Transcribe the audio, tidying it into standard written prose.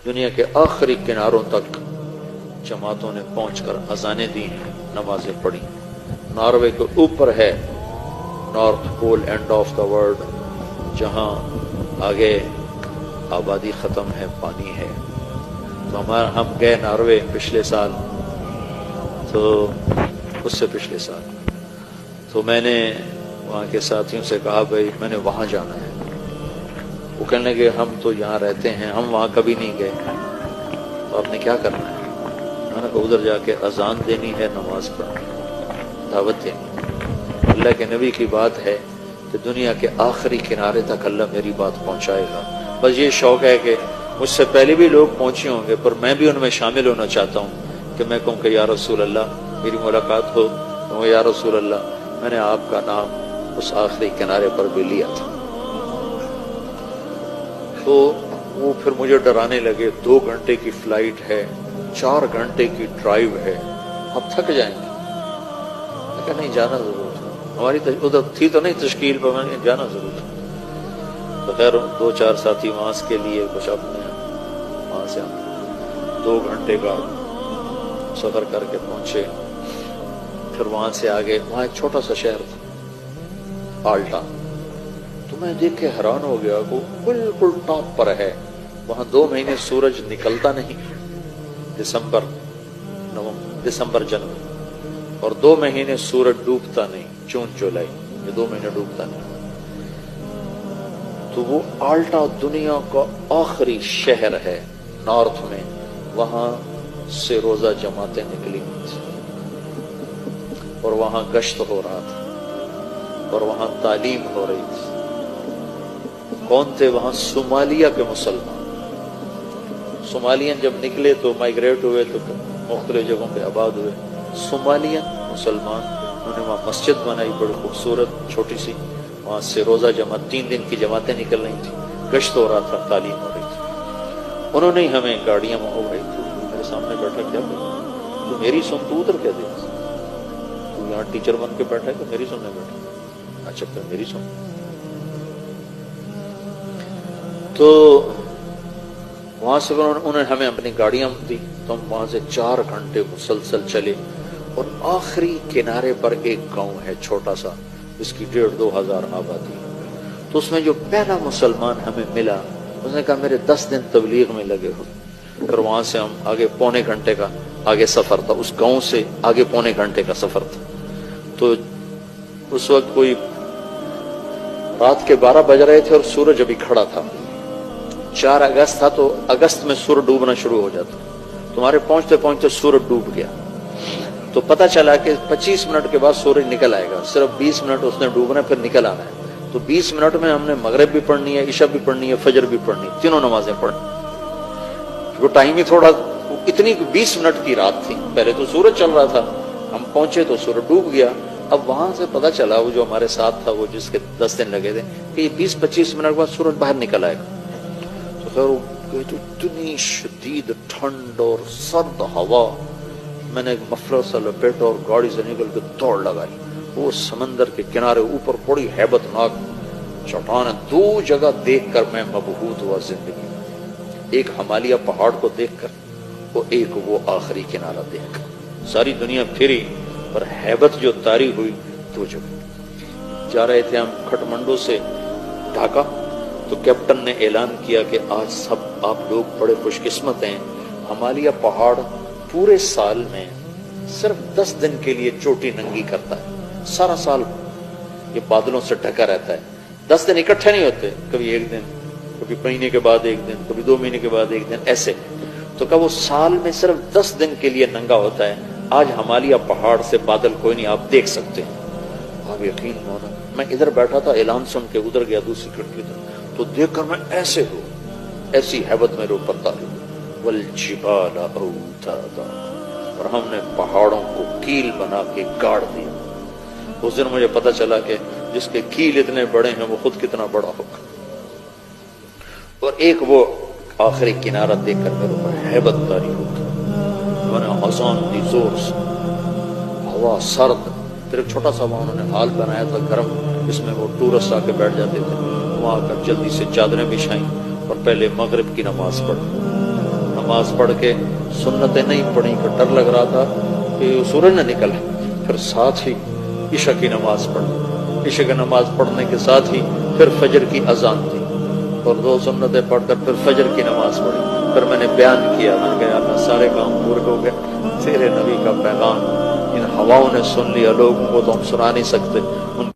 دنیا کے آخری کناروں تک جماعتوں نے پہنچ کر اذانیں دی ہیں، نمازیں پڑھی۔ ناروے کے اوپر ہے north pole end of the world, جہاں آگے آبادی ختم ہے، پانی ہے۔ تو ہم گئے ناروے پچھلے سال، تو اس سے پچھلے سال، تو میں نے وہاں کے ساتھیوں سے کہا بھائی میں نے وہاں جانا ہے۔ وہ کہنے لگے ہم تو یہاں رہتے ہیں، ہم وہاں کبھی نہیں گئے، تو آپ نے کیا کرنا ہے؟ میں نے کہا ادھر جا کے اذان دینی ہے، نماز پڑھنی ہے، دعوت دینی ہے۔ اللہ کے نبی کی بات ہے کہ دنیا کے آخری کنارے تک اللہ میری بات پہنچائے گا۔ بس یہ شوق ہے کہ مجھ سے پہلے بھی لوگ پہنچے ہوں گے، پر میں بھی ان میں شامل ہونا چاہتا ہوں کہ میں کہوں کہ یا رسول اللہ میری ملاقات ہو، کہوں یا رسول اللہ میں نے آپ کا نام اس آخری کنارے پر بھی لیا تھا۔ تو وہ پھر مجھے ڈرانے لگے، 2 گھنٹے کی فلائٹ ہے، 4 گھنٹے کی ڈرائیو ہے، آپ تھک جائیں گے۔ میں کہا نہیں جانا ضرور ہے، ہماری ادھر تھی تو نہیں تشکیل پر، میں نے جانا ضرور ہے۔ تو خیر 2-4 ساتھی وہاں کے لیے کچھ اپنے وہاں سے ہم 2 گھنٹے کا سفر کر کے پہنچے۔ پھر وہاں سے آگے وہاں ایک چھوٹا سا شہر تھا آلٹا، تو میں دیکھ کے حیران ہو گیا کہ بالکل ٹاپ پر ہے، وہاں 2 مہینے سورج نکلتا نہیں، دسمبر جنوری، اور 2 مہینے سورج ڈوبتا نہیں، جون جولائی، یہ 2 مہینے ڈوبتا نہیں۔ تو وہ آلٹا دنیا کا آخری شہر ہے نارتھ میں، وہاں سے روزہ جماعتیں نکلی ہوئی تھی، اور وہاں گشت ہو رہا تھا، اور وہاں تعلیم ہو رہی تھی۔ کون تھے وہاں؟ صومالیہ کے مسلمان۔ صومالین جب نکلے تو مائگریٹ ہوئے تو مختلف جگہوں پہ آباد ہوئے۔ صومالین مسلمان، انہوں نے وہاں مسجد بنائی بڑی خوبصورت چھوٹی سی، وہاں سے روزہ جماعت 3 دن کی جماعتیں نکل رہی تھیں، گشت ہو رہا تھا، تعلیم ہو رہی تھی۔ انہوں نے ہمیں گاڑیاں میں، بھائی تو میرے سامنے بیٹھا کیا کرتا تو میری سن، تو ادھر کیا دیکھ، تو یہاں ٹیچر بن کے بیٹھا ہے کہ میری سننے بیٹھا؟ اچھا پھر میری سن۔ تو وہاں سے انہوں نے ہمیں اپنی گاڑیاں دی، تو ہم وہاں سے 4 گھنٹے مسلسل چلے، اور آخری کنارے پر ایک گاؤں ہے چھوٹا سا، اس کی 1,500-2 ہزار آبادی۔ تو اس میں جو پہلا مسلمان ہمیں ملا، اس نے کہا میرے 10 دن تبلیغ میں لگے ہو۔ پھر وہاں سے ہم آگے 1.25 گھنٹے کا آگے سفر تھا، اس گاؤں سے آگے 1.25 گھنٹے کا سفر تھا۔ تو اس وقت کوئی رات کے 12 بج رہے تھے اور سورج ابھی کھڑا تھا، 4 اگست تھا، تو اگست میں سورج ڈوبنا شروع ہو جاتا، تمہارے پہنچتے پہنچتے سورج ڈوب گیا۔ تو پتہ چلا کہ 25 منٹ کے بعد سورج نکل آئے گا، صرف 20 منٹ اس نے ڈوبنا ہے، پھر نکل آنا ہے۔ تو 20 منٹ میں ہم نے مغرب بھی پڑھنی ہے، عشاء بھی پڑھنی ہے، فجر بھی پڑھنی ہے، تینوں نمازیں پڑھنی۔ وہ ٹائم ہی تھوڑا، اتنی 20 منٹ کی رات تھی، پہلے تو سورج چل رہا تھا، ہم پہنچے تو سورج ڈوب گیا۔ اب وہاں سے پتہ چلا، وہ جو ہمارے ساتھ تھا، وہ جس کے 10 دن لگے تھے، کہ یہ 20-25 منٹ بعد سورج باہر نکل آئے گا۔ تو خیر اتنی شدید ٹھنڈ اور سرد ہوا، میں نے مفلر سے لپیٹا اور گاڑی سے نکل کے دوڑ لگائی۔ وہ سمندر کے کنارے اوپر بڑی ہیبت ناک چٹان، 2 جگہ دیکھ کر میں مبہوت ہوا زندگی میں، ایک ہمالیہ پہاڑ کو دیکھ کر، اور ایک وہ آخری کنارہ دیکھ کر۔ ساری دنیا پھری پر ہیبت جو طاری ہوئی 2 جگہ۔ جا رہے تھے ہم کھٹمنڈو سے ڈھاکہ، تو کیپٹن نے اعلان کیا کہ آج سب آپ لوگ بڑے خوش قسمت ہیں، ہمالیہ پہاڑ پورے سال میں صرف 10 دن کے لیے چوٹی ننگی کرتا ہے، سارا سال یہ بادلوں سے ڈھکا رہتا ہے، 10 دن اکٹھے نہیں ہوتے، کبھی 1 دن، کبھی مہینے کے بعد 1 دن، کبھی 2 مہینے کے بعد 1 دن، ایسے۔ تو کہ وہ سال میں صرف 10 دن کے لیے ننگا ہوتا ہے۔ آج ہمالیہ پہاڑ سے بادل کوئی نہیں، آپ دیکھ سکتے ہیں۔ آپ یقین ہونا، میں ادھر بیٹھا تھا، اعلان سن کے ادھر گیا دوسری کھڑکی تو دیکھ کر میں ایسے ہوں، ایسی ہیبت میرے اوپر طاری والجبال اوتادا، اور ہم نے پہاڑوں کو کیل بنا کے گاڑ دیا۔ اس دن مجھے پتہ چلا کہ جس کے کیل اتنے بڑے ہیں وہ خود کتنا بڑا ہوگا۔ اور ایک وہ آخری کنارہ دیکھ کر میرے اوپر ہیبت طاری ہوتی، میں نے آسان دی زور سے، ہوا سرد، پھر ایک چھوٹا سا وہاں انہوں نے ہال بنایا تھا گرم، جس میں وہ ٹورسٹ آ کے بیٹھ جاتے تھے، وہاں آ کر جلدی سے چادریں بچھائیں اور پہلے مغرب کی نماز پڑھی۔ نماز پڑھ کے سنتیں نہیں پڑھی کہ ڈر لگ رہا تھا کہ سورج نہ نکلا. پھر ساتھ ہی عشاء کی نماز پڑھی. عشاء کی نماز پڑھنے کے ساتھ ہی پھر فجر کی اذان تھی اور 2 سنتیں پڑھ کر پھر فجر کی نماز پڑھی. پھر میں نے بیان کیا، میں نے کہا اللہ سارے کام پورے ہو گئے، تیرے نبی کا پیغام ان ہواؤں نے سن لیا، لوگوں کو تو ہم سنا نہیں سکتے. ان